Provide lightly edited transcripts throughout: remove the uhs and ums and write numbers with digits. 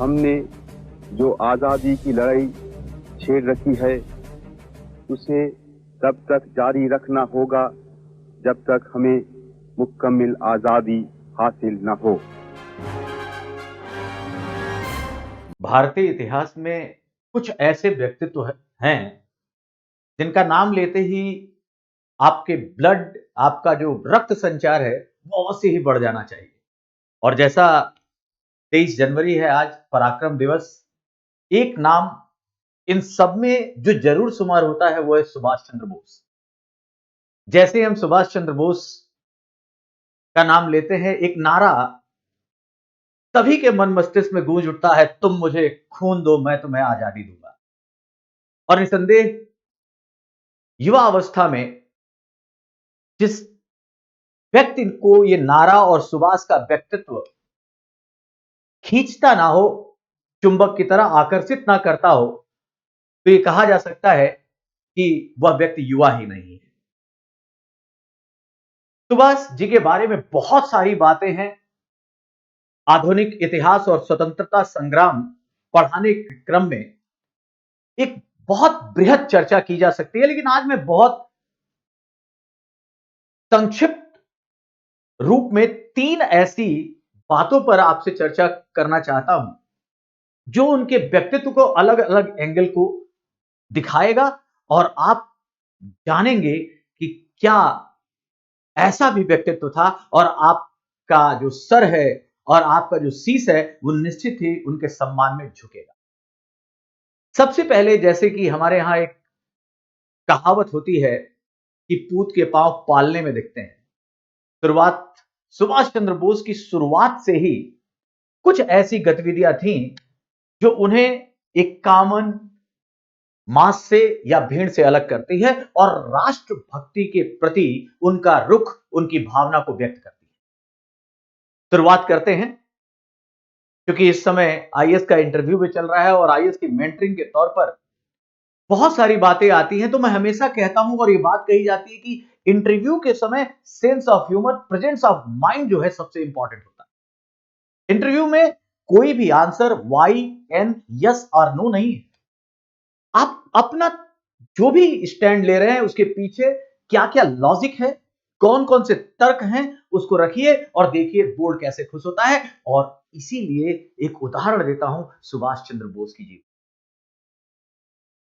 हमने जो आज़ादी की लड़ाई छेड़ रखी है उसे तब तक जारी रखना होगा जब तक हमें मुकम्मल आज़ादी हासिल न हो। भारतीय इतिहास में कुछ ऐसे व्यक्तित्व हैं जिनका नाम लेते ही आपके ब्लड, आपका जो रक्त संचार है वो अवश्य ही बढ़ जाना चाहिए। और जैसा 23 जनवरी है आज, पराक्रम दिवस, एक नाम इन सब में जो जरूर शुमार होता है वो है सुभाष चंद्र बोस। जैसे हम सुभाष चंद्र बोस का नाम लेते हैं, एक नारा सभी के मन मस्तिष्क में गूंज उठता है, तुम मुझे खून दो मैं तुम्हें आजादी दूंगा। और निसंदेह युवा अवस्था में जिस व्यक्ति को ये नारा और सुभाष का व्यक्तित्व खींचता ना हो, चुंबक की तरह आकर्षित ना करता हो, तो ये कहा जा सकता है कि वह व्यक्ति युवा ही नहीं है। सुभाष जी के बारे में बहुत सारी बातें हैं। आधुनिक इतिहास और स्वतंत्रता संग्राम पढ़ाने के क्रम में एक बहुत बृहद चर्चा की जा सकती है, लेकिन आज मैं बहुत संक्षिप्त रूप में 3 ऐसी बातों पर आपसे चर्चा करना चाहता हूं जो उनके व्यक्तित्व को अलग अलग एंगल को दिखाएगा और आप जानेंगे कि क्या ऐसा भी व्यक्तित्व था और आपका जो सर है और आपका जो शीश है वो निश्चित ही उनके सम्मान में झुकेगा। सबसे पहले, जैसे कि हमारे यहां एक कहावत होती है कि पूत के पांव पालने में दिखते हैं। शुरुआत सुभाष चंद्र बोस की शुरुआत से ही कुछ ऐसी गतिविधियां थीं जो उन्हें एक कॉमन मास से या भीड़ से अलग करती है और राष्ट्रभक्ति के प्रति उनका रुख, उनकी भावना को व्यक्त करती है। शुरुआत करते हैं, क्योंकि इस समय आईएएस का इंटरव्यू भी चल रहा है और आईएएस की मेंटरिंग के तौर पर बहुत सारी बातें आती हैं। तो मैं हमेशा कहता हूं और ये बात कही जाती है कि इंटरव्यू के समय sense of humour, presence of mind जो है सबसे इंपॉर्टेंट होता है। इंटरव्यू में कोई भी आंसर वाई एन यस और नो नहीं है। आप अपना जो भी स्टैंड ले रहे हैं उसके पीछे क्या क्या लॉजिक है, कौन कौन से तर्क हैं, उसको रखिए और देखिए बोर्ड कैसे खुश होता है। और इसीलिए एक उदाहरण देता हूं सुभाष चंद्र बोस की जीवन।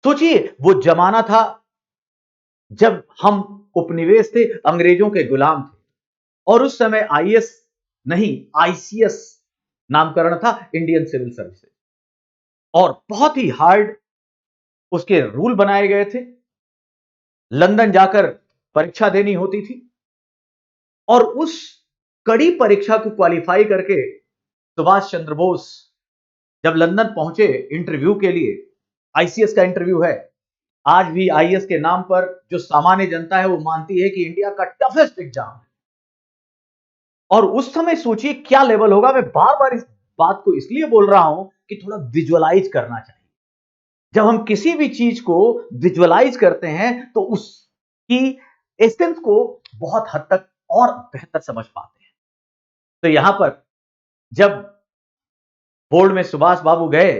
सोचिए, वो जमाना था जब हम उपनिवेश थे, अंग्रेजों के गुलाम थे, और उस समय आईएएस नहीं आईसीएस नामकरण था, इंडियन सिविल सर्विसेज, और बहुत ही हार्ड उसके रूल बनाए गए थे। लंदन जाकर परीक्षा देनी होती थी और उस कड़ी परीक्षा को क्वालिफाई करके सुभाष चंद्र बोस जब लंदन पहुंचे इंटरव्यू के लिए, आईसीएस का इंटरव्यू है। आज भी आईएएस के नाम पर जो सामान्य जनता है वो मानती है कि इंडिया का टफेस्ट एग्जाम है। और उस समय सोचिए क्या लेवल होगा। मैं बार बार इस बात को इसलिए बोल रहा हूं कि थोड़ा विजुअलाइज करना चाहिए। जब हम किसी भी चीज को विजुअलाइज करते हैं तो उसकी एसेंस को बहुत हद तक और बेहतर समझ पाते हैं। तो यहां पर जब बोर्ड में सुभाष बाबू गए,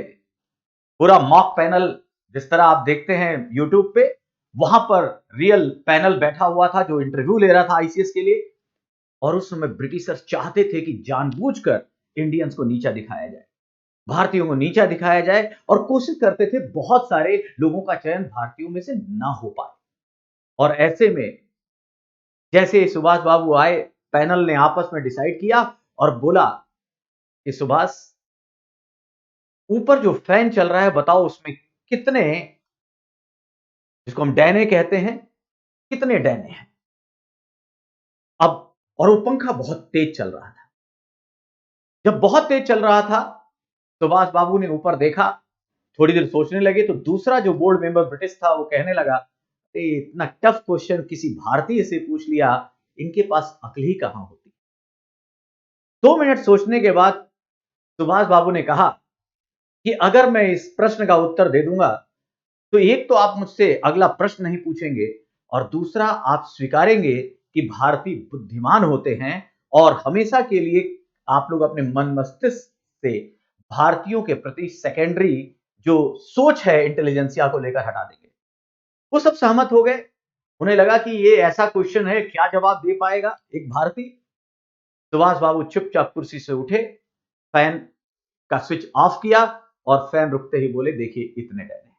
पूरा मॉक पैनल जिस तरह आप देखते हैं यूट्यूब पे, वहां पर रियल पैनल बैठा हुआ था जो इंटरव्यू ले रहा था आईसीएस के लिए। और उस समय ब्रिटिशर्स चाहते थे कि जानबूझकर इंडियंस को नीचा दिखाया जाए, भारतीयों को नीचा दिखाया जाए, और कोशिश करते थे बहुत सारे लोगों का चयन भारतीयों में से ना हो पाए। और ऐसे में जैसे सुभाष बाबू आए, पैनल ने आपस में डिसाइड किया और बोला कि सुभाष, ऊपर जो फैन चल रहा है बताओ उसमें कितने, जिसको हम डैने कहते हैं, कितने डैने हैं। अब और वो पंखा बहुत तेज चल रहा था। जब बहुत तेज चल रहा था, सुभाष बाबू ने ऊपर देखा, थोड़ी देर सोचने लगे, तो दूसरा जो बोर्ड मेंबर ब्रिटिश था वो कहने लगा, इतना टफ क्वेश्चन किसी भारतीय से पूछ लिया, इनके पास अक्ल ही कहां होती। 2 मिनट सोचने के बाद सुभाष बाबू ने कहा कि अगर मैं इस प्रश्न का उत्तर दे दूंगा तो एक तो आप मुझसे अगला प्रश्न नहीं पूछेंगे, और दूसरा आप स्वीकारेंगे कि भारतीय बुद्धिमान होते हैं और हमेशा के लिए आप लोग अपने मन मस्तिष्क से भारतीयों के प्रति सेकेंडरी जो सोच है इंटेलिजेंसिया को लेकर हटा देंगे। वो सब सहमत हो गए। उन्हें लगा कि ये ऐसा क्वेश्चन है, क्या जवाब दे पाएगा एक भारतीय। सुभाष बाबू चुपचाप कुर्सी से उठे, फैन का स्विच ऑफ किया और फैन रुकते ही बोले, देखिए इतने डरे।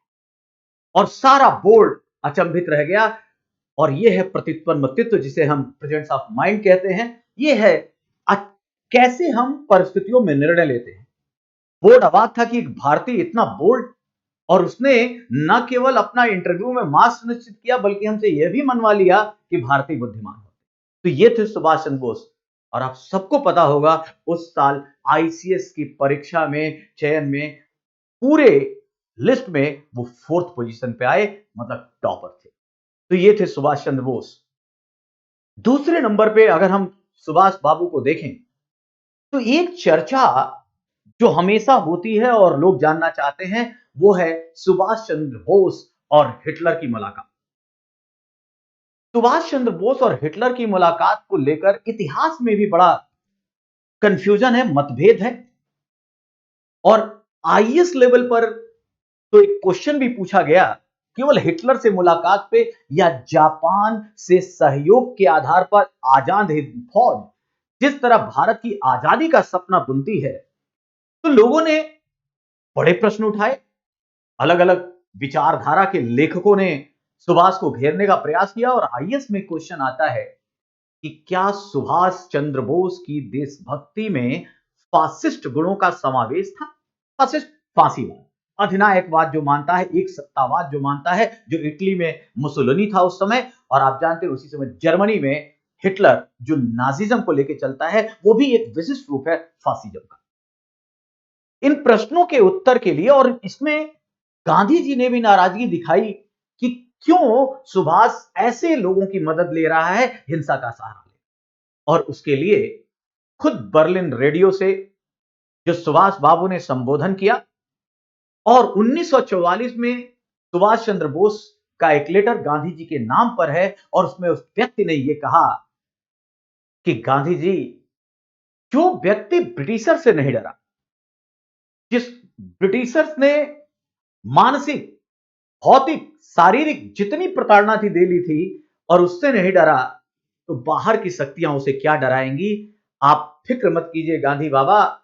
और सारा बोर्ड अचंभित रह गया। और यह है प्रतित्व मतित्व, जिसे हम प्रेजेंस ऑफ माइंड कहते हैं। यह है कैसे हम परिस्थितियों में निर्णय लेते हैं। बोर्ड अवाक था कि एक भारतीय इतना बोल्ड, और उसने न केवल अपना इंटरव्यू में मार्क्स सुनिश्चित किया, बल्कि हमसे यह भी मनवा लिया कि भारतीय बुद्धिमान होते। तो ये थे सुभाष चंद्र बोस। और आप सबको पता होगा उस साल आईसीएस की परीक्षा में चयन में पूरे लिस्ट में वो 4th पोजीशन पे आए, मतलब टॉपर थे। तो ये थे सुभाष चंद्र बोस। दूसरे नंबर पे अगर हम सुभाष बाबू को देखें तो एक चर्चा जो हमेशा होती है और लोग जानना चाहते हैं, वो है सुभाष चंद्र बोस और हिटलर की मुलाकात। सुभाष चंद्र बोस और हिटलर की मुलाकात को लेकर इतिहास में भी बड़ा कंफ्यूजन है, मतभेद है। और आईएएस लेवल पर तो एक क्वेश्चन भी पूछा गया, केवल हिटलर से मुलाकात पे या जापान से सहयोग के आधार पर आजाद हिंद फौज जिस तरह भारत की आजादी का सपना बुनती है। तो लोगों ने बड़े प्रश्न उठाए। अलग अलग विचारधारा के लेखकों ने सुभाष को घेरने का प्रयास किया। और आईएएस में क्वेश्चन आता है कि क्या सुभाष चंद्र बोस की देशभक्ति में फासिस्ट गुणों का समावेश था? फासिस्ट फांसीवाद, अधिनायकवाद जो मानता है, एक सत्तावाद जो मानता है, जो इटली में मुसोलिनी था उस समय, और आप जानते हैं उसी समय जर्मनी में हिटलर जो नाजिज्म को लेकर चलता है, वो भी एक विशिष्ट रूप है फासिज्म का। इन प्रश्नों के उत्तर के लिए, और इसमें गांधी जी ने भी नाराजगी दिखाई कि क्यों सुभाष ऐसे लोगों की मदद ले रहा है हिंसा का सहारा ले, और उसके लिए खुद बर्लिन रेडियो से जो सुभाष बाबू ने संबोधन किया। और 1944 में सुभाष चंद्र बोस का एक लेटर गांधी जी के नाम पर है, और उसमें उस व्यक्ति ने यह कहा कि गांधी जी, जो व्यक्ति ब्रिटिशर से नहीं डरा, जिस ब्रिटिशर्स ने मानसिक, भौतिक, शारीरिक जितनी प्रताड़ना थी दे ली थी, और उससे नहीं डरा, तो बाहर की शक्तियां उसे क्या डराएंगी। आप फिक्र मत कीजिए गांधी बाबा,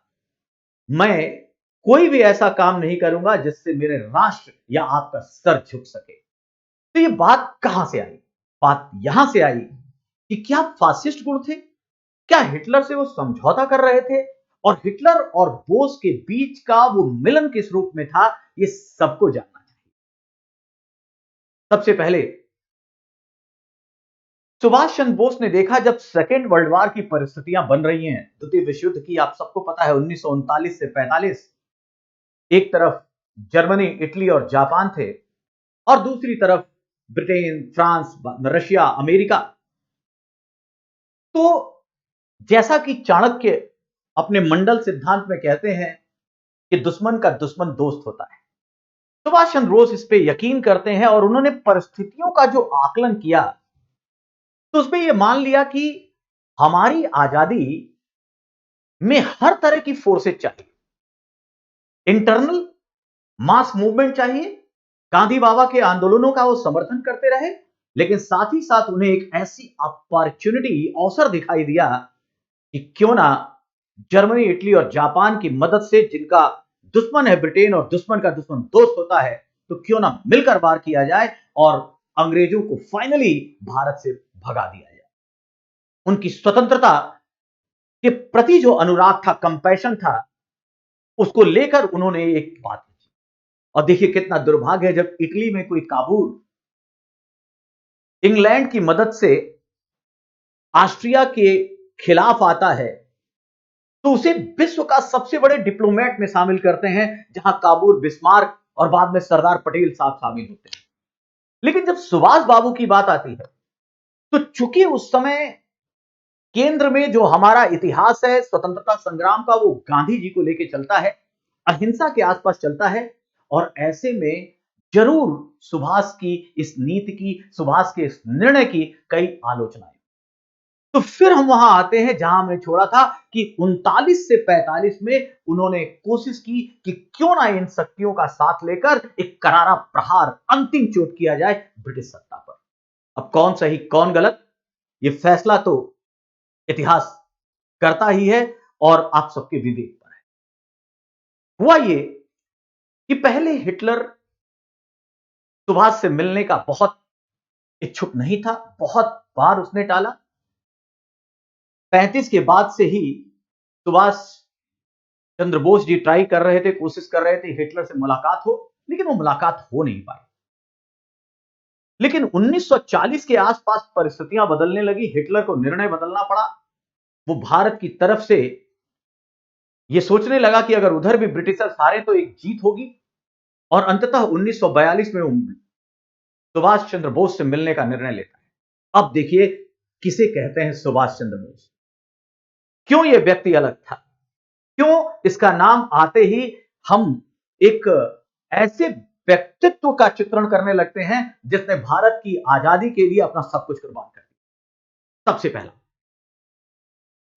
मैं कोई भी ऐसा काम नहीं करूंगा जिससे मेरे राष्ट्र या आपका सर झुक सके। तो ये बात कहां से आई? बात यहां से आई कि क्या फासिस्ट गुण थे? क्या हिटलर से वो समझौता कर रहे थे? और हिटलर और बोस के बीच का वो मिलन किस रूप में था, ये सबको जानना चाहिए। सबसे पहले सुभाष चंद्र बोस ने देखा, जब सेकेंड वर्ल्ड वॉर की परिस्थितियां बन रही हैं, द्वितीय विश्व युद्ध की, आप सबको पता है 1939 से 45, एक तरफ जर्मनी, इटली और जापान थे, और दूसरी तरफ ब्रिटेन, फ्रांस, रशिया, अमेरिका। तो जैसा कि चाणक्य अपने मंडल सिद्धांत में कहते हैं कि दुश्मन का दुश्मन दोस्त होता है, सुभाष चंद्र बोस इस पे यकीन करते हैं। और उन्होंने परिस्थितियों का जो आकलन किया, तो उसमें यह मान लिया कि हमारी आजादी में हर तरह की फोर्सेज चाहिए। इंटरनल मास मूवमेंट चाहिए, गांधी बाबा के आंदोलनों का वो समर्थन करते रहे, लेकिन साथ ही साथ उन्हें एक ऐसी अपॉर्चुनिटी, अवसर दिखाई दिया कि क्यों ना जर्मनी, इटली और जापान की मदद से, जिनका दुश्मन है ब्रिटेन और दुश्मन का दुश्मन दोस्त होता है, तो क्यों ना मिलकर वार किया जाए और अंग्रेजों को फाइनली भारत से भगा दिया जाए। उनकी स्वतंत्रता के प्रति जो अनुराग था, कंपैशन था, उसको लेकर उन्होंने एक बात की। और देखिए कितना दुर्भाग्य है, जब इटली में कोई काबूल इंग्लैंड की मदद से ऑस्ट्रिया के खिलाफ आता है, तो उसे विश्व का सबसे बड़े डिप्लोमेट में शामिल करते हैं, जहां काबूल, बिस्मार्क और बाद में सरदार पटेल साहब शामिल होते हैं। लेकिन जब सुभाष बाबू की बात आती है, तो चूंकि उस समय केंद्र में जो हमारा इतिहास है स्वतंत्रता संग्राम का, वो गांधी जी को लेकर चलता है, अहिंसा के आसपास चलता है, और ऐसे में जरूर सुभाष की इस नीति की, सुभाष के इस निर्णय की कई आलोचनाएं। तो फिर हम वहां आते हैं जहां हमने छोड़ा था कि 39 से 45 में उन्होंने कोशिश की कि क्यों ना इन शक्तियों का साथ लेकर एक करारा प्रहार, अंतिम चोट किया जाए ब्रिटिश सत्ता पर। अब कौन सही कौन गलत, ये फैसला तो इतिहास करता ही है और आप सबके विवेक पर है। हुआ ये कि पहले हिटलर सुभाष से मिलने का बहुत इच्छुक नहीं था, बहुत बार उसने टाला। 35 के बाद से ही सुभाष चंद्र बोस जी ट्राई कर रहे थे, कोशिश कर रहे थे हिटलर से मुलाकात हो, लेकिन वो मुलाकात हो नहीं पाई। लेकिन 1940 के आसपास परिस्थितियां बदलने लगी, हिटलर को निर्णय बदलना पड़ा। वो भारत की तरफ से ये सोचने लगा कि अगर उधर भी ब्रिटिशर्स हारे तो एक जीत होगी, और अंततः 1942 में वो सुभाष चंद्र बोस से मिलने का निर्णय लेता है। अब देखिए किसे कहते हैं सुभाष चंद्र बोस, क्यों यह व्यक्ति अलग था, क्यों इसका नाम आते ही हम एक ऐसे व्यक्तित्व का चित्रण करने लगते हैं जिसने भारत की आजादी के लिए अपना सब कुछ कुर्बान कर दिया। सबसे पहला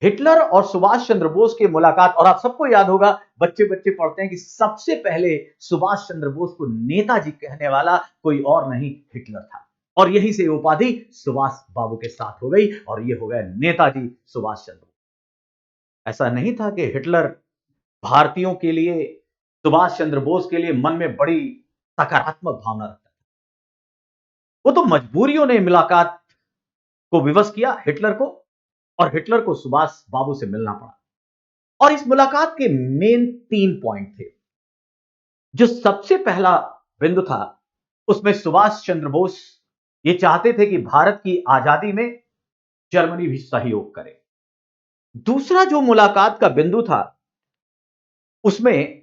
हिटलर और सुभाष चंद्र बोस की मुलाकात, और आप सबको याद होगा, बच्चे बच्चे पढ़ते हैं कि सबसे पहले सुभाष चंद्र बोस को नेताजी कहने वाला कोई और नहीं हिटलर था, और यहीं से उपाधि सुभाष बाबू के साथ हो गई और ये हो गया नेताजी सुभाष चंद्र बोस। ऐसा नहीं था कि हिटलर भारतीयों के लिए, सुभाष चंद्र बोस के लिए मन में बड़ी सकारात्मक भावना रखता था। वो तो मजबूरियों ने मुलाकात को विवश किया हिटलर को, और हिटलर को सुभाष बाबू से मिलना पड़ा। और इस मुलाकात के मेन 3 पॉइंट थे। जो सबसे पहला बिंदु था, उसमें सुभाष चंद्र बोस ये चाहते थे कि भारत की आजादी में जर्मनी भी सहयोग करे। दूसरा जो मुलाकात का बिंदु था, उसमें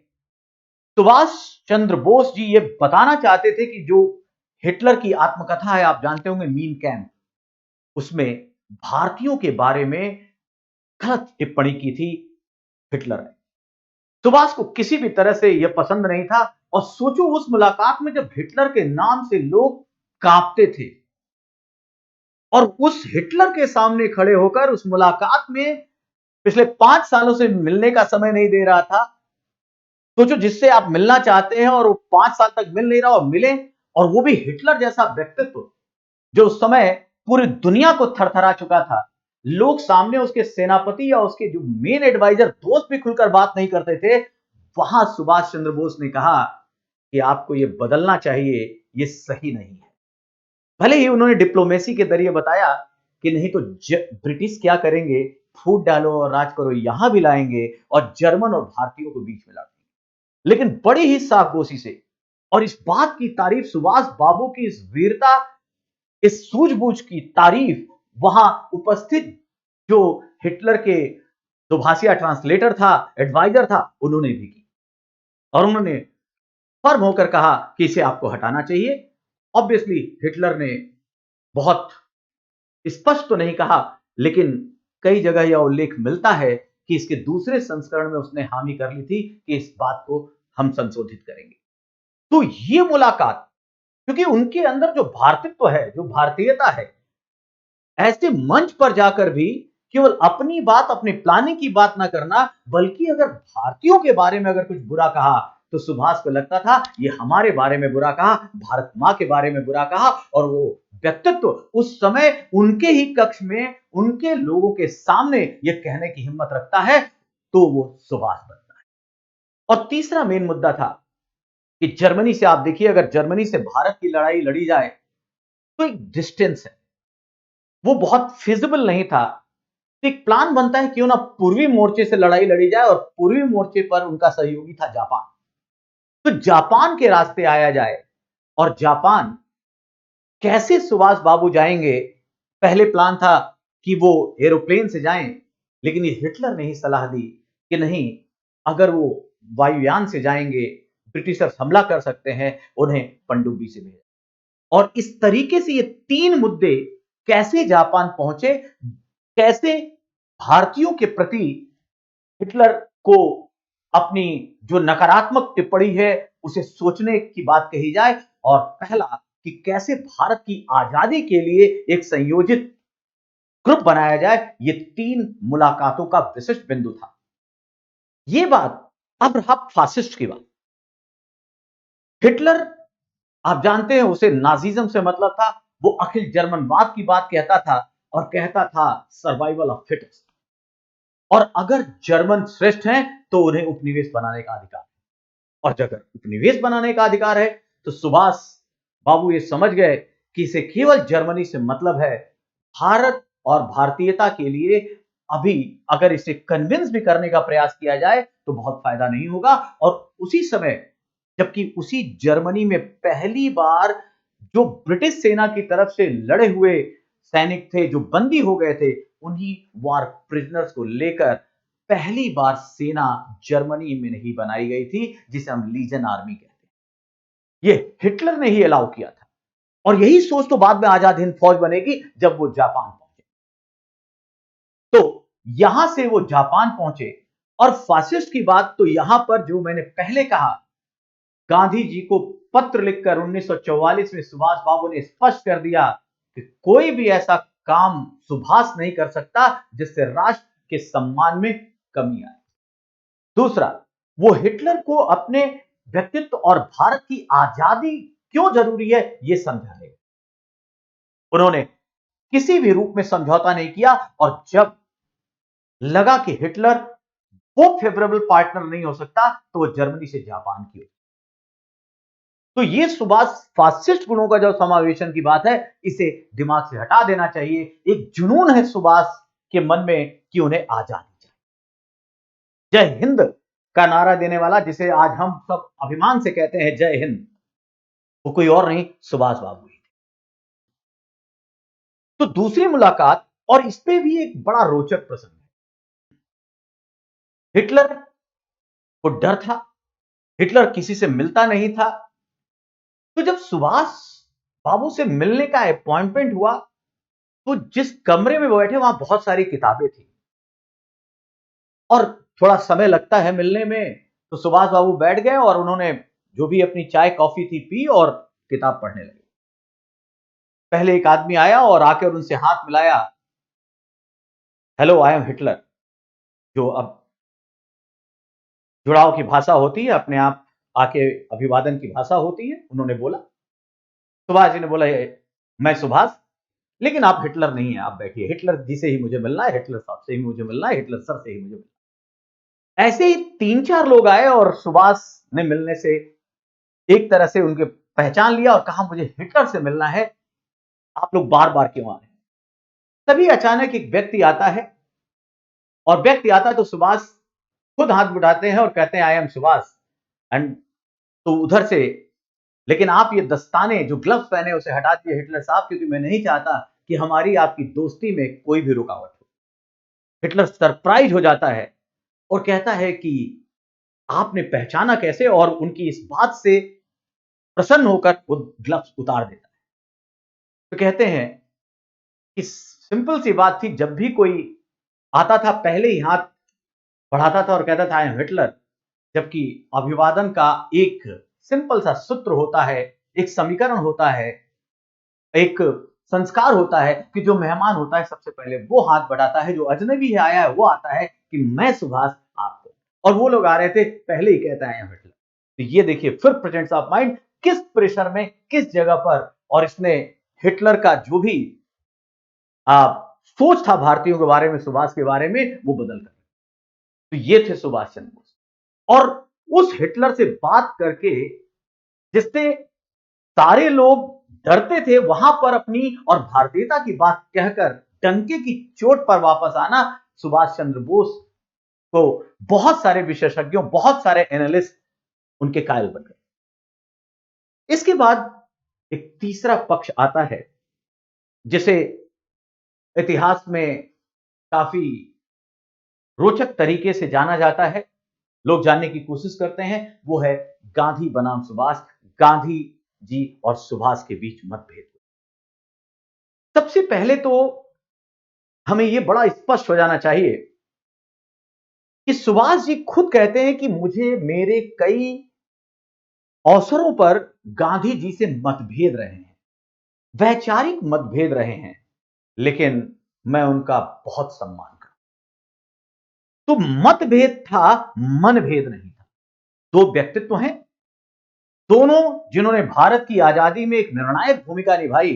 सुभाष चंद्र बोस जी ये बताना चाहते थे कि जो हिटलर की आत्मकथा है, आप जानते होंगे मीन कैम्प, उसमें भारतीयों के बारे में गलत टिप्पणी की थी हिटलर ने। सुभाष को किसी भी तरह से यह पसंद नहीं था, और सोचो उस मुलाकात में जब हिटलर के नाम से लोग कांपते थे, और उस हिटलर के सामने खड़े होकर उस मुलाकात में पिछले 5 सालों से मिलने का समय नहीं दे रहा था। सोचो जिससे आप मिलना चाहते हैं और वो 5 साल तक मिल नहीं रहा, और मिले, और वो भी हिटलर जैसा व्यक्तित्व जो उस समय पूरी दुनिया को थरथरा चुका था। लोग सामने उसके सेनापति या उसके जो मेन एडवाइजर दोस्त भी खुलकर बात नहीं करते थे। वहां सुभाष चंद्र बोस ने कहा कि आपको ये बदलना चाहिए, ये सही नहीं है। भले ही उन्होंने डिप्लोमेसी के जरिए बताया कि नहीं तो ब्रिटिश क्या करेंगे, फूट डालो और राज करो यहां भी लाएंगे और जर्मन और भारतीयों को बीच में ला देंगे, लेकिन बड़ी ही साफगोशी से। और इस बात की तारीफ, सुभाष बाबू की इस वीरता, इस सूझबूझ की तारीफ वहां उपस्थित जो हिटलर के दुभाषिया ट्रांसलेटर था, एडवाइजर था, उन्होंने भी की, और उन्होंने फर्म होकर कहा कि इसे आपको हटाना चाहिए। ऑब्वियसली हिटलर ने बहुत स्पष्ट तो नहीं कहा, लेकिन कई जगह यह उल्लेख मिलता है कि इसके दूसरे संस्करण में उसने हामी कर ली थी कि इस बात को हम संशोधित करेंगे। तो यह मुलाकात, क्योंकि उनके अंदर जो भारतीयत्व है, जो भारतीयता है, ऐसे मंच पर जाकर भी केवल अपनी बात, अपने प्लानिंग की बात ना करना, बल्कि अगर भारतीयों के बारे में अगर कुछ बुरा कहा तो सुभाष को लगता था ये हमारे बारे में बुरा कहा, भारत मां के बारे में बुरा कहा, और वो व्यक्तित्व उस समय उनके ही कक्ष में, उनके लोगों के सामने ये कहने की हिम्मत रखता है, तो वो सुभाष बनता है। और तीसरा मेन मुद्दा था कि जर्मनी से, आप देखिए, अगर जर्मनी से भारत की लड़ाई लड़ी जाए तो एक डिस्टेंस है, वो बहुत फिजिबल नहीं था। तो एक प्लान बनता है क्यों ना पूर्वी मोर्चे से लड़ाई लड़ी जाए, और पूर्वी मोर्चे पर उनका सहयोगी था जापान। तो जापान के रास्ते आया जाए, और जापान कैसे सुभाष बाबू जाएंगे। पहले प्लान था कि वो एरोप्लेन से जाएं, लेकिन ये हिटलर ने ही सलाह दी कि नहीं, अगर वो वायुयान से जाएंगे ब्रिटिशर्स हमला कर सकते हैं, उन्हें पनडुब्बी से भेजा। और इस तरीके से ये 3 मुद्दे कैसे जापान पहुंचे, कैसे भारतीयों के प्रति हिटलर को अपनी जो नकारात्मक टिप्पणी है उसे सोचने की बात कही जाए, और पहला कि कैसे भारत की आजादी के लिए एक संयोजित ग्रुप बनाया जाए, ये 3 मुलाकातों का विशिष्ट बिंदु था। ये बात अब रहा फासिस्ट की बात। हिटलर, आप जानते हैं, उसे नाजिज्म से मतलब था। वो अखिल जर्मनवाद की बात कहता था और कहता था सर्वाइवल ऑफ फिटेस्ट। और अगर जर्मन श्रेष्ठ हैं तो उन्हें उपनिवेश बनाने का अधिकार है, और अगर उपनिवेश बनाने का अधिकार है तो सुभाष बाबू ये समझ गए कि इसे केवल जर्मनी से मतलब है। भारत और भारतीयता के लिए अभी अगर इसे कन्विंस भी करने का प्रयास किया जाए तो बहुत फायदा नहीं होगा। और उसी समय, जबकि उसी जर्मनी में पहली बार जो ब्रिटिश सेना की तरफ से लड़े हुए सैनिक थे, जो बंदी हो गए थे, उन्हीं वॉर प्रिजनर्स को लेकर पहली बार सेना जर्मनी में नहीं बनाई गई थी, जिसे हम लीजन आर्मी कहते हैं। ये हिटलर ने ही अलाउ किया था। और यही सोच तो बाद में आजाद हिंद फौज बनेगी जब वो जापान पहुंचे। तो यहां से वो जापान पहुंचे। और फासिस्ट की बात तो यहां पर जो मैंने पहले कहा, गांधी जी को पत्र लिखकर 1944 में सुभाष बाबू ने स्पष्ट कर दिया कि कोई भी ऐसा काम सुभाष नहीं कर सकता जिससे राष्ट्र के सम्मान में कमी आए। दूसरा, वो हिटलर को अपने व्यक्तित्व और भारत की आजादी क्यों जरूरी है यह समझाने। उन्होंने किसी भी रूप में समझौता नहीं किया, और जब लगा कि हिटलर वो फेवरेबल पार्टनर नहीं हो सकता तो वो जर्मनी से जापान की। तो ये सुभाष फासिस्ट गुणों का जो समावेशन की बात है, इसे दिमाग से हटा देना चाहिए। एक जुनून है सुभाष के मन में कि उन्हें आजादी चाहिए। जय हिंद का नारा देने वाला, जिसे आज हम सब अभिमान से कहते हैं जय हिंद, वो कोई और नहीं, सुभाष बाबू ही थे। तो दूसरी मुलाकात, और इस पे भी एक बड़ा रोचक प्रसंग है। हिटलर को डर था, हिटलर किसी से मिलता नहीं था। तो जब सुभाष बाबू से मिलने का अपॉइंटमेंट हुआ, तो जिस कमरे में बैठे वहां बहुत सारी किताबें थी, और थोड़ा समय लगता है मिलने में। तो सुभाष बाबू बैठ गए और उन्होंने जो भी अपनी चाय कॉफी थी पी और किताब पढ़ने लगे। पहले एक आदमी आया और आकर उनसे हाथ मिलाया। हेलो, आई एम हिटलर, जो अब जुड़ाव की भाषा होती है, अपने आप आके अभिवादन की भाषा होती है, उन्होंने बोला। सुभाष जी ने बोला, मैं सुभाष, लेकिन आप हिटलर नहीं है, आप बैठिए। हिटलर जी से ही मुझे मिलना है, हिटलर साहब से ही मुझे मिलना है, हिटलर सर से ही मुझे मिलना है। ऐसे ही 3-4 लोग आए और सुभाष ने मिलने से एक तरह से उनके पहचान लिया और कहा, मुझे हिटलर से मिलना है, आप लोग बार बार क्यों आ रहे हैं। तभी अचानक एक व्यक्ति आता है, और व्यक्ति आता है तो सुभाष खुद हाथ उठाते हैं और कहते हैं, आई एम सुभाष। एंड तो उधर से, लेकिन आप ये दस्ताने जो ग्लव्स पहने उसे हटा दिए हिटलर साहब, क्योंकि मैं नहीं चाहता कि हमारी आपकी दोस्ती में कोई भी रुकावट हो। हिटलर सरप्राइज हो जाता है और कहता है कि आपने पहचाना कैसे, और उनकी इस बात से प्रसन्न होकर वो ग्लव्स उतार देता है। तो कहते हैं कि सिंपल सी बात थी, जब भी कोई आता था पहले ही हाथ बढ़ाता था और कहता था आई एम हिटलर, जबकि अभिवादन का एक सिंपल सा सूत्र होता है, एक समीकरण होता है, एक संस्कार होता है कि जो मेहमान होता है सबसे पहले वो हाथ बढ़ाता है, जो अजनबी है आया है वो आता है कि मैं सुभाष आपको। और वो लोग आ रहे थे, पहले ही कहता है हिटलर। तो ये देखिए फिर प्रेजेंस ऑफ माइंड, किस प्रेशर में, किस जगह पर, और इसने हिटलर का जो भी सोच था भारतीयों के बारे में, सुभाष के बारे में, वो बदल कर। तो ये थे सुभाष चंद्र बोस। और उस हिटलर से बात करके जिससे सारे लोग डरते थे, वहां पर अपनी और भारतीयता की बात कहकर डंके की चोट पर वापस आना, सुभाष चंद्र बोस को बहुत सारे विशेषज्ञों, बहुत सारे एनालिस्ट उनके कायल बन गए। इसके बाद एक तीसरा पक्ष आता है जिसे इतिहास में काफी रोचक तरीके से जाना जाता है, लोग जानने की कोशिश करते हैं। वो है गांधी बनाम सुभाष, गांधी जी और सुभाष के बीच मतभेद। सबसे पहले तो हमें यह बड़ा स्पष्ट हो जाना चाहिए कि सुभाष जी खुद कहते हैं कि मुझे मेरे कई अवसरों पर गांधी जी से मतभेद रहे हैं, वैचारिक मतभेद रहे हैं, लेकिन मैं उनका बहुत सम्मान करता। तो मतभेद था, मनभेद नहीं था। दो व्यक्तित्व हैं, दोनों जिन्होंने भारत की आजादी में एक निर्णायक भूमिका निभाई।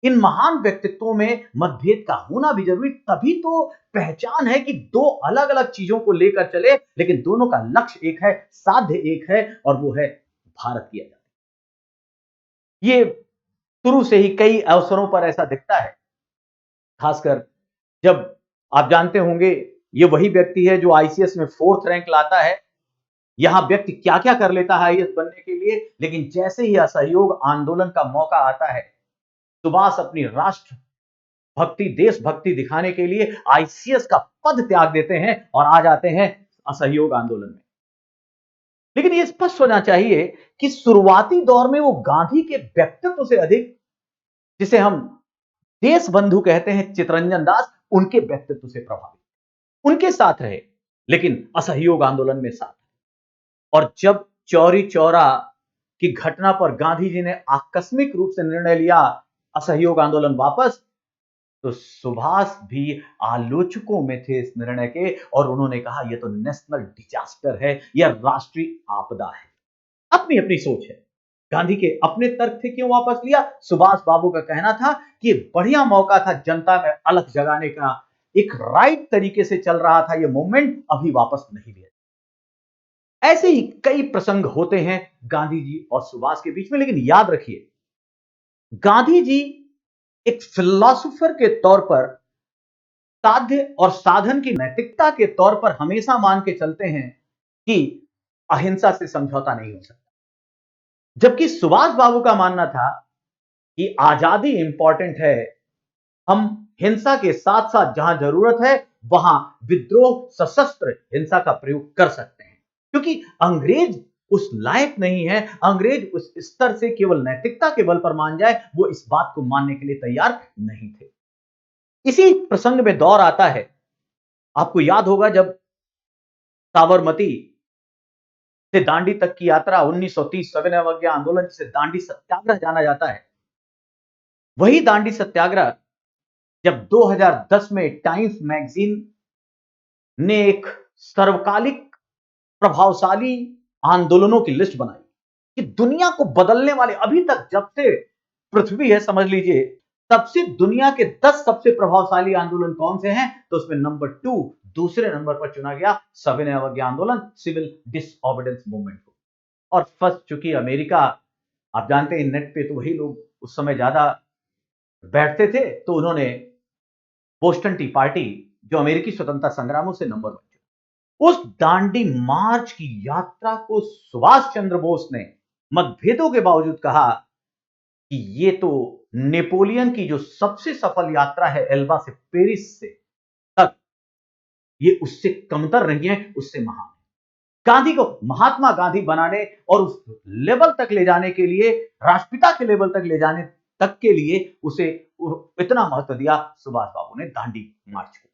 इन महान व्यक्तित्वों में मतभेद का होना भी जरूरी, तभी तो पहचान है कि दो अलग अलग चीजों को लेकर चले, लेकिन दोनों का लक्ष्य एक है, साध्य एक है, और वो है भारत की आजादी। ये शुरू से ही कई अवसरों पर ऐसा दिखता है, खासकर जब आप जानते होंगे ये वही व्यक्ति है जो आईसीएस में 4th रैंक लाता है। यहां व्यक्ति क्या क्या कर लेता है आईएएस बनने के लिए, लेकिन जैसे ही असहयोग आंदोलन का मौका आता है, सुभाष अपनी राष्ट्र भक्ति, देशभक्ति दिखाने के लिए आईसीएस का पद त्याग देते हैं और आ जाते हैं असहयोग आंदोलन में। लेकिन यह स्पष्ट होना चाहिए कि शुरुआती दौर में वो गांधी के व्यक्तित्व से अधिक, जिसे हम देश बंधु कहते हैं, चितरंजन दास, उनके व्यक्तित्व से प्रभावित, उनके साथ रहे, लेकिन असहयोग आंदोलन में साथ। और जब चौरी चौरा की घटना पर गांधी जी ने आकस्मिक रूप से निर्णय लिया असहयोग आंदोलन वापस, तो सुभाष भी आलोचकों में थे इस निर्णय के, और उन्होंने कहा यह तो नेशनल डिजास्टर है, यह राष्ट्रीय आपदा है। अपनी अपनी सोच है। गांधी के अपने तर्क थे क्यों वापस लिया। सुभाष बाबू का कहना था कि बढ़िया मौका था जनता में अलग जगाने का, एक राइट तरीके से चल रहा था यह मूवमेंट, अभी वापस नहीं लिया। ऐसे ही कई प्रसंग होते हैं गांधी जी और सुभाष के बीच में, लेकिन याद रखिए गांधी जी एक फिलोसोफर के तौर पर साध्य और साधन की नैतिकता के तौर पर हमेशा मान के चलते हैं कि अहिंसा से समझौता नहीं हो सकता, जबकि सुभाष बाबू का मानना था कि आजादी इंपॉर्टेंट है, हम हिंसा के साथ साथ जहां जरूरत है वहां विद्रोह, सशस्त्र हिंसा का प्रयोग कर सकते हैं, क्योंकि अंग्रेज उस लायक नहीं है, अंग्रेज उस स्तर से केवल नैतिकता के बल पर मान जाए, वो इस बात को मानने के लिए तैयार नहीं थे। इसी प्रसंग में दौर आता है, आपको याद होगा जब साबरमती से दांडी तक की यात्रा 1930 सविनय अवज्ञा आंदोलन, जिसे दांडी सत्याग्रह जाना जाता है, वही दांडी सत्याग्रह जब 2010 में टाइम्स मैगजीन ने एक सर्वकालिक प्रभावशाली आंदोलनों की लिस्ट बनाई कि दुनिया को बदलने वाले, अभी तक जब से पृथ्वी है समझ लीजिए, तब से दुनिया के 10 सबसे प्रभावशाली आंदोलन कौन से हैं, तो उसमें नंबर 2, दूसरे नंबर पर चुना गया सविनय अवज्ञा आंदोलन, सिविल डिसओबीडियंस मूवमेंट को। और फर्स्ट, चूंकि अमेरिका, आप जानते हैं नेट पे तो वही लोग उस समय ज्यादा बैठते थे, तो उन्होंने बोस्टन टी पार्टी, जो अमेरिकी स्वतंत्रता संग्रामों से नंबर 1, उस दांडी मार्च की यात्रा को सुभाष चंद्र बोस ने मतभेदों के बावजूद कहा कि ये तो नेपोलियन की जो सबसे सफल यात्रा है एल्बा से पेरिस से तक, ये उससे कमतर नहीं है, उससे महान है। गांधी को महात्मा गांधी बनाने और उस लेवल तक ले जाने के लिए, राष्ट्रपिता के लेवल तक ले जाने तक के लिए उसे इतना महत्व दिया सुभाष बाबू ने दांडी मार्च को।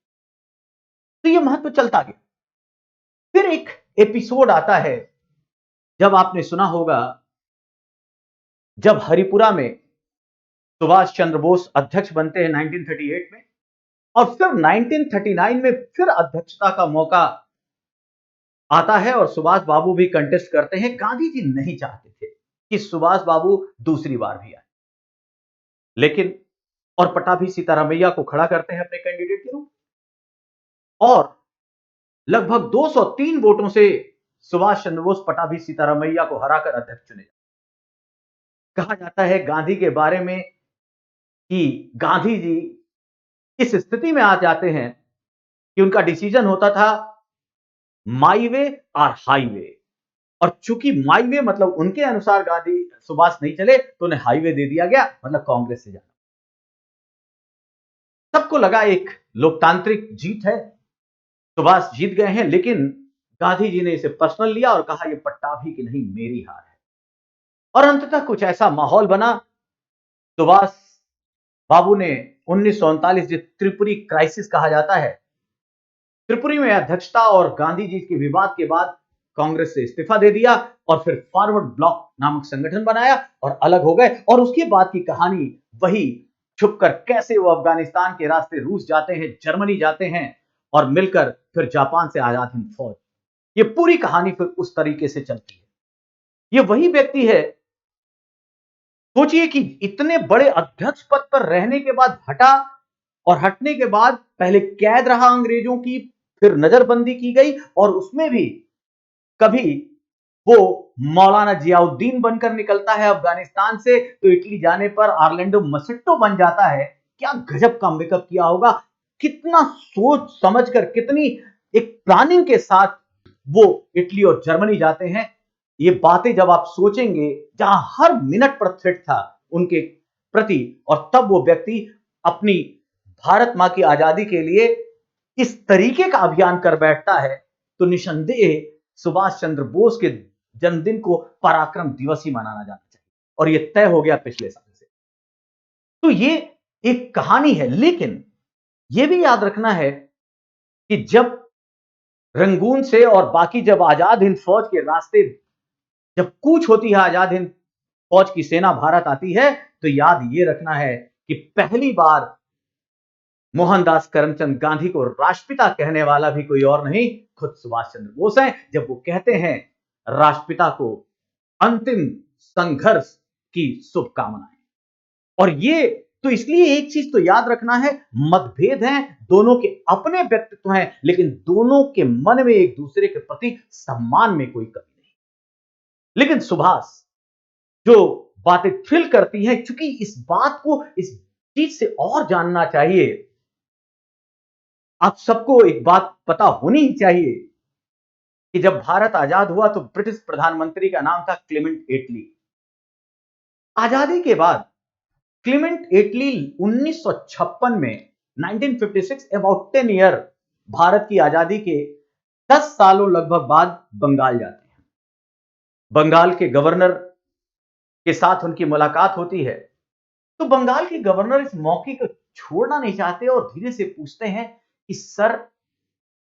तो यह महत्व चलता गया। फिर एक एपिसोड आता है, जब आपने सुना होगा, जब हरिपुरा में सुभाष चंद्र बोस अध्यक्ष बनते हैं 1938 में, और फिर 1939 में फिर अध्यक्षता का मौका आता है और सुभाष बाबू भी कंटेस्ट करते हैं। गांधी जी नहीं चाहते थे कि सुभाष बाबू दूसरी बार भी आए, लेकिन और पटाभी सीतारामैया को खड़ा करते हैं अपने कैंडिडेट के रूप में, और लगभग 203 वोटों से सुभाष चंद्र बोस पटाभी सीतारामैया को हराकर अध्यक्ष चुने। कहा जाता है गांधी के बारे में कि गांधी जी इस स्थिति में आ जाते हैं कि उनका डिसीजन होता था माई वे और हाईवे, और चूंकि माई वे मतलब उनके अनुसार गांधी सुभाष नहीं चले, तो उन्हें हाईवे दे दिया गया, मतलब कांग्रेस से जाना। सबको लगा एक लोकतांत्रिक जीत है, सुभाष जीत गए हैं, लेकिन गांधी जी ने इसे पर्सनल लिया और कहा यह पट्टाभी की नहीं, मेरी हार है। और अंततः कुछ ऐसा माहौल बना, सुभाष बाबू ने 1939, जो त्रिपुरी क्राइसिस कहा जाता है, त्रिपुरी में अध्यक्षता और गांधी जी के विवाद के बाद कांग्रेस से इस्तीफा दे दिया और फिर फॉरवर्ड ब्लॉक नामक संगठन बनाया और अलग हो गए। और उसके बाद की कहानी वही छुपकर कैसे वो अफगानिस्तान के रास्ते रूस जाते हैं, जर्मनी जाते हैं और मिलकर फिर जापान से आजाद हिंद फौज। ये पूरी कहानी फिर उस तरीके से चलती है। ये वही व्यक्ति है, सोचिए कि इतने बड़े अध्यक्ष पद पर रहने के बाद हटा, और हटने के बाद पहले कैद रहा अंग्रेजों की, फिर नजरबंदी की गई, और उसमें भी कभी वो मौलाना जियाउद्दीन बनकर निकलता है अफगानिस्तान से, तो इटली जाने पर ऑरलैंडो मसिट्टो बन जाता है। क्या गजब का मेकअप किया होगा, कितना सोच समझकर, कितनी एक प्लानिंग के साथ वो इटली और जर्मनी जाते हैं। ये बातें जब आप सोचेंगे, जहां हर मिनट पर थ्रेट था उनके प्रति, और तब वो व्यक्ति अपनी भारत मां की आजादी के लिए इस तरीके का अभियान कर बैठता है, तो निसंदेह सुभाष चंद्र बोस के जन्मदिन को पराक्रम दिवस ही मनाना जाना चाहिए, और यह तय हो गया पिछले साल से। तो ये एक कहानी है, लेकिन यह भी याद रखना है कि जब रंगून से और बाकी जब आजाद हिंद फौज के रास्ते जब कूच होती है, आजाद हिंद फौज की सेना भारत आती है, तो याद ये रखना है कि पहली बार मोहनदास करमचंद गांधी को राष्ट्रपिता कहने वाला भी कोई और नहीं, खुद सुभाष चंद्र बोस हैं। जब वो कहते हैं राष्ट्रपिता को अंतिम संघर्ष की शुभकामनाएं। और ये तो इसलिए एक चीज तो याद रखना है, मतभेद हैं, दोनों के अपने व्यक्तित्व हैं, लेकिन दोनों के मन में एक दूसरे के प्रति सम्मान में कोई कमी नहीं। लेकिन सुभाष जो बातें थ्रिल करती हैं, क्योंकि इस बात को, इस चीज से और जानना चाहिए, आप सबको एक बात पता होनी ही चाहिए कि जब भारत आजाद हुआ तो ब्रिटिश प्रधानमंत्री का नाम था क्लेमेंट एटली। आजादी के बाद क्लेमेंट एटली 1956 में 1956 अबाउट 10 ईयर भारत की आजादी के 10 सालों लगभग बाद बंगाल जाते हैं। बंगाल के गवर्नर के साथ उनकी मुलाकात होती है, तो बंगाल के गवर्नर इस मौके को छोड़ना नहीं चाहते और धीरे से पूछते हैं कि सर,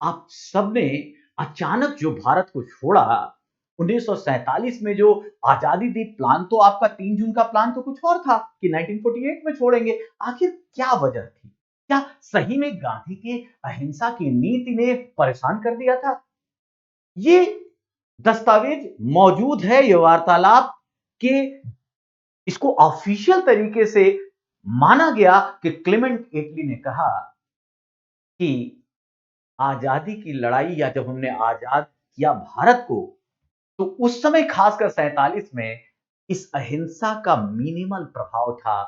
आप सबने अचानक जो भारत को छोड़ा 1947 में, जो आजादी दी, प्लान तो आपका 3 जून का प्लान तो कुछ और था कि 1948 में छोड़ेंगे, आखिर क्या वजह थी? क्या सही में गांधी के अहिंसा की नीति ने परेशान कर दिया था? ये दस्तावेज मौजूद है, ये वार्तालाप के इसको ऑफिशियल तरीके से माना गया कि क्लेमेंट एटली ने कहा कि आजादी की लड़ाई, या जब हमने आजाद किया भारत को, तो उस समय खासकर 47 में इस अहिंसा का मिनिमल प्रभाव था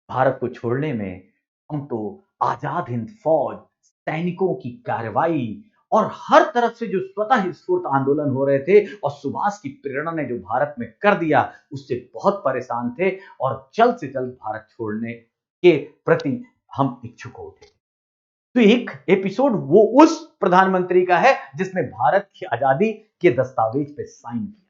भारत को छोड़ने में। हम तो आजाद हिंद फौज, सैनिकों की कार्रवाई और हर तरफ से जो स्वतः स्फूर्त आंदोलन हो रहे थे और सुभाष की प्रेरणा ने जो भारत में कर दिया, उससे बहुत परेशान थे और जल्द से जल्द भारत छोड़ने के प्रति हम इच्छुक हो थे। तो एक एपिसोड वो उस प्रधानमंत्री का है जिसने भारत की आजादी के दस्तावेज पे साइन किया,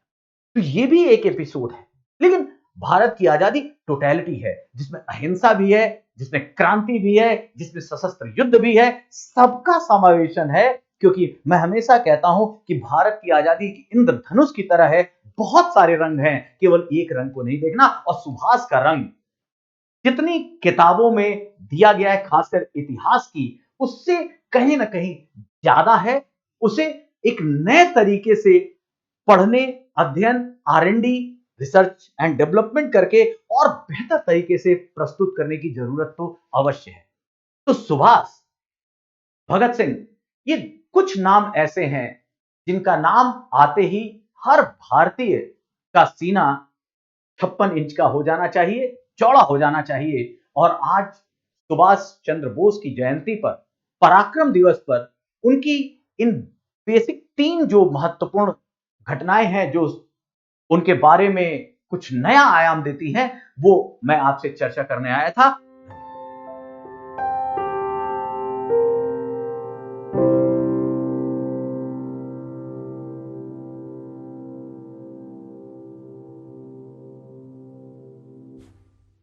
तो ये भी एक एपिसोड है। लेकिन भारत की आजादी टोटलिटी है, जिसमें अहिंसा भी है, जिसमें क्रांति भी है, जिसमें सशस्त्र युद्ध भी है, सबका समावेशन है। क्योंकि मैं हमेशा कहता हूं कि भारत की आजादी इंद्रधनुष की तरह है, बहुत सारे रंग हैं, केवल एक रंग को नहीं देखना। और सुभाष का रंग जितनी किताबों में दिया गया है, खासकर इतिहास की, उससे कहीं ना कहीं ज्यादा है। उसे एक नए तरीके से पढ़ने, अध्ययन, R&D, रिसर्च एंड डेवलपमेंट करके और बेहतर तरीके से प्रस्तुत करने की जरूरत तो अवश्य है। तो सुभाष, भगत सिंह, ये कुछ नाम ऐसे हैं जिनका नाम आते ही हर भारतीय का सीना 56 इंच का हो जाना चाहिए, चौड़ा हो जाना चाहिए। और आज सुभाष चंद्र बोस की जयंती पर, पराक्रम दिवस पर, उनकी इन बेसिक 3 जो महत्वपूर्ण घटनाएं हैं, जो उनके बारे में कुछ नया आयाम देती हैं, वो मैं आपसे चर्चा करने आया था।